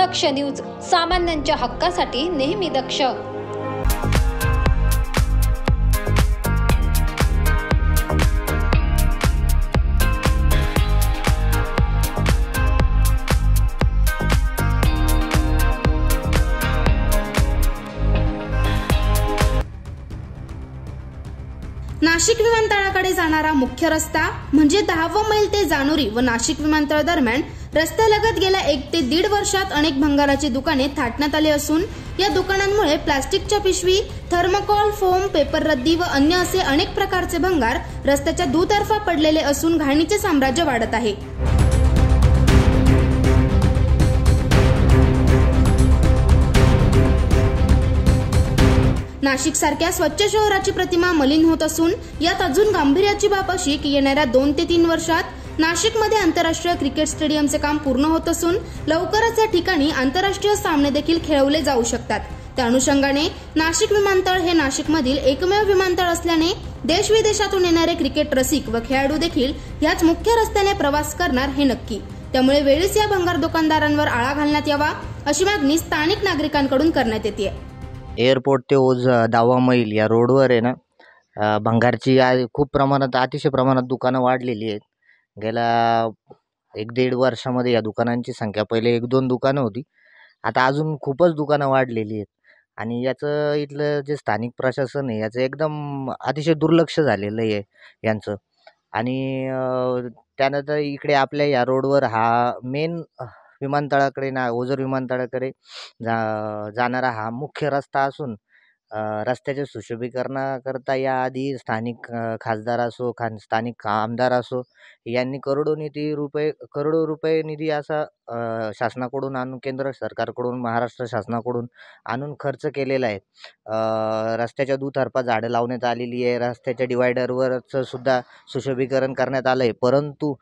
दक्ष news, सामान्यांच्या हक्कासाठी नेहमी दक्ष। नाशिक विमानतळाकडे जाणारा मुख्य रस्ता म्हणजे 10वा मैल ते जानोरी व नाशिक विमानतळ दरम्यान रस्त्यालगत गेल्या 1 ते 1.5 वर्षात अनेक भंगाराची दुकाने थाटण्यात आली असून या दुकानांमुळे प्लास्टिकच्या पिशवी, थर्मोकॉल, फोम, पेपर रद्दी व अन्य असे अनेक प्रकारचे भंगार रस्त्याच्या दुतर्फा पडलेले असून घाणीचे साम्राज्य वाढत आहे। नाशिक सारख्या स्वच्छ शहराची प्रतिमा मलिन होत असून यात अजून गांभीर्याची बाब अशी की येणाऱ्या 2 ते 3 वर्षात नाशिकमध्ये आंतरराष्ट्रीय क्रिकेट स्टेडियमचे काम पूर्ण होत असून लवकरच या ठिकाणी आंतरराष्ट्रीय सामने देखील खेळवले जाऊ शकतात। त्या अनुषंगाने नाशिक विमानतळ हे नाशिकमधील एकमेव विमानतळ असल्याने देश विदेशातून येणारे क्रिकेट रसिक व खेळाडू देखील याच मुख्य रस्त्याने प्रवास करणार हे नक्की। त्यामुळे वेळीच या भंगार दुकानदारांवर आळा घालण्यात यावा अशी मागणी स्थानिक नागरिकांकडून करण्यात येते। एअरपोर्ट ते 10वा मैल या रोडवर आहे ना, भंगारची खूप प्रमाणात अतिशय प्रमाणात दुकानं वाढलेली आहेत। गेल्या 1-1.5 वर्षामध्ये या दुकानांची संख्या पहिले 1-2 दुकानं होती, आता अजून खूपच दुकानं वाढलेली आहेत आणि याचं इथलं जे स्थानिक प्रशासन आहे याचं एकदम अतिशय दुर्लक्ष झालेलं आहे यांचं। आणि त्यानंतर इकडे आपल्या या रोडवर हा मेन विमानतळाकडे ओझर विमानतळाकडे जाणारा हा मुख्य रस्ता असून रस्त्याच्या सुशोभीकरणाकरता याआधी स्थानिक खासदार असो, स्थानिक आमदार असो यांनी करोडो रुपये निधी असा शासनाकडून आणून, केंद्र सरकारकडून, महाराष्ट्र शासनाकडून आणून खर्च केलेला आहे। रस्त्याच्या दुतर्फा झाडं लावण्यात आलेली आहे, रस्त्याच्या डिवायडरवरचं सुद्धा सुशोभीकरण करण्यात आलं आहे, परंतु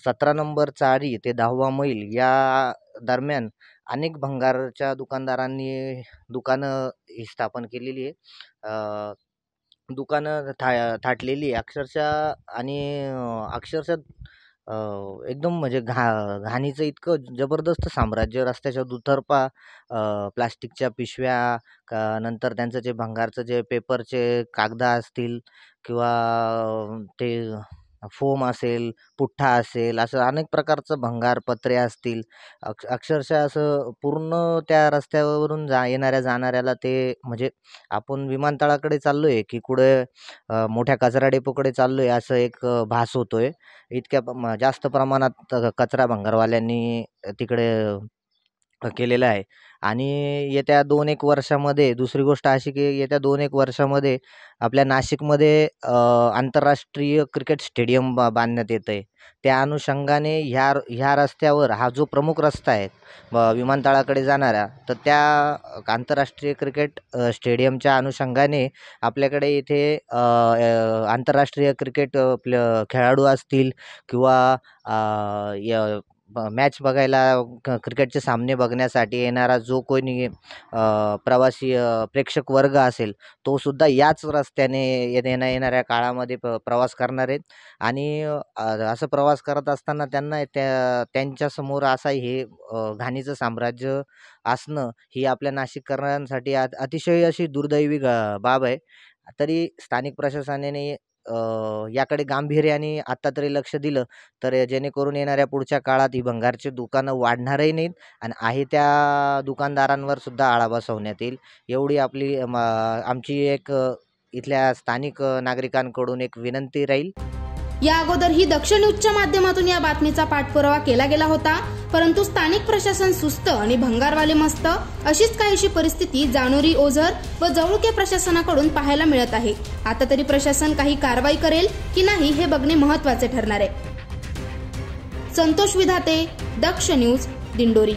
17 नंबर चाळी ते 10वा मैल या दरम्यान अनेक भंगारच्या दुकानदारांनी दुकानं ही स्थापन केलेली आहे। दुकानं थाटलेली अक्षरशः आणि अक्षरशः एकदम म्हणजे घाणीचं इतकं जबरदस्त साम्राज्य रस्त्याच्या दुतर्फा प्लास्टिकच्या पिशव्या, नंतर त्यांचं जे भंगारचं जे पेपरचे कागद असतील किंवा ते फोम असेल, पुठ्ठा असेल, असं अनेक प्रकारचं भंगार, पत्रे असतील, अक्षरशः असं पूर्ण त्या रस्त्यावरून येणाऱ्या जाणाऱ्याला ते म्हणजे आपण विमानतळाकडे चाललोय की कुठे मोठ्या कचरा डेपोकडे चाललोय असं एक भास होतोय। इतक्या जास्त प्रमाणात कचरा भंगारवाल्यांनी तिकडे केलेला आहे। आणि येत्या 2-1 वर्षामध्ये दुसरी गोष्ट अशी की येत्या 2-1 वर्षामध्ये आपल्या नाशिकमध्ये आंतरराष्ट्रीय क्रिकेट स्टेडियम बांधण्यात येतं आहे। त्या अनुषंगाने ह्या रस्त्यावर हा जो प्रमुख रस्ता आहे विमानतळाकडे जाणारा, तर त्या आंतरराष्ट्रीय क्रिकेट स्टेडियमच्या अनुषंगाने आपल्याकडे इथे आंतरराष्ट्रीय क्रिकेट खेळाडू असतील किंवा मॅच बघायला, क्रिकेटचे सामने बघण्यासाठी येणारा जो कोणी प्रवासी प्रेक्षक वर्ग असेल तो सुद्धा याच रस्त्याने येणाऱ्या काळामध्ये प्रवास करणार आहेत। आणि असं प्रवास करत असताना त्यांना त्यांच्यासमोर असा हे घाणीचं साम्राज्य असणं ही आपल्या नाशिककरांसाठी अतिशय अशी दुर्दैवी बाब आहे। तरी स्थानिक प्रशासनाने याकडे गांभीर्याने आत्ता तरी लक्ष दिलं तर जेणेकरून येणाऱ्या पुढच्या काळात ही भंगारची दुकानं वाढणारही नाहीत आणि आहे त्या दुकानदारांवर सुद्धा आळा बसवण्यात येईल, एवढी आमची एक इथल्या स्थानिक नागरिकांकडून एक विनंती राहील। या अगोदरही दक्ष न्यूजच्या माध्यमातून या बातमीचा पाठपुरावा केला गेला होता, परंतु स्थानिक प्रशासन सुस्त आणि भंगारवाले मस्त अशीच काहीशी परिस्थिती जानोरी, ओझर व जवळके प्रशासनाकडून पाहायला मिळत आहे। आता तरी प्रशासन काही कारवाई करेल की नाही हे बघणे महत्त्वाचे ठरणार आहे। संतोष विधाते, दक्ष न्यूज, दिंडोरी।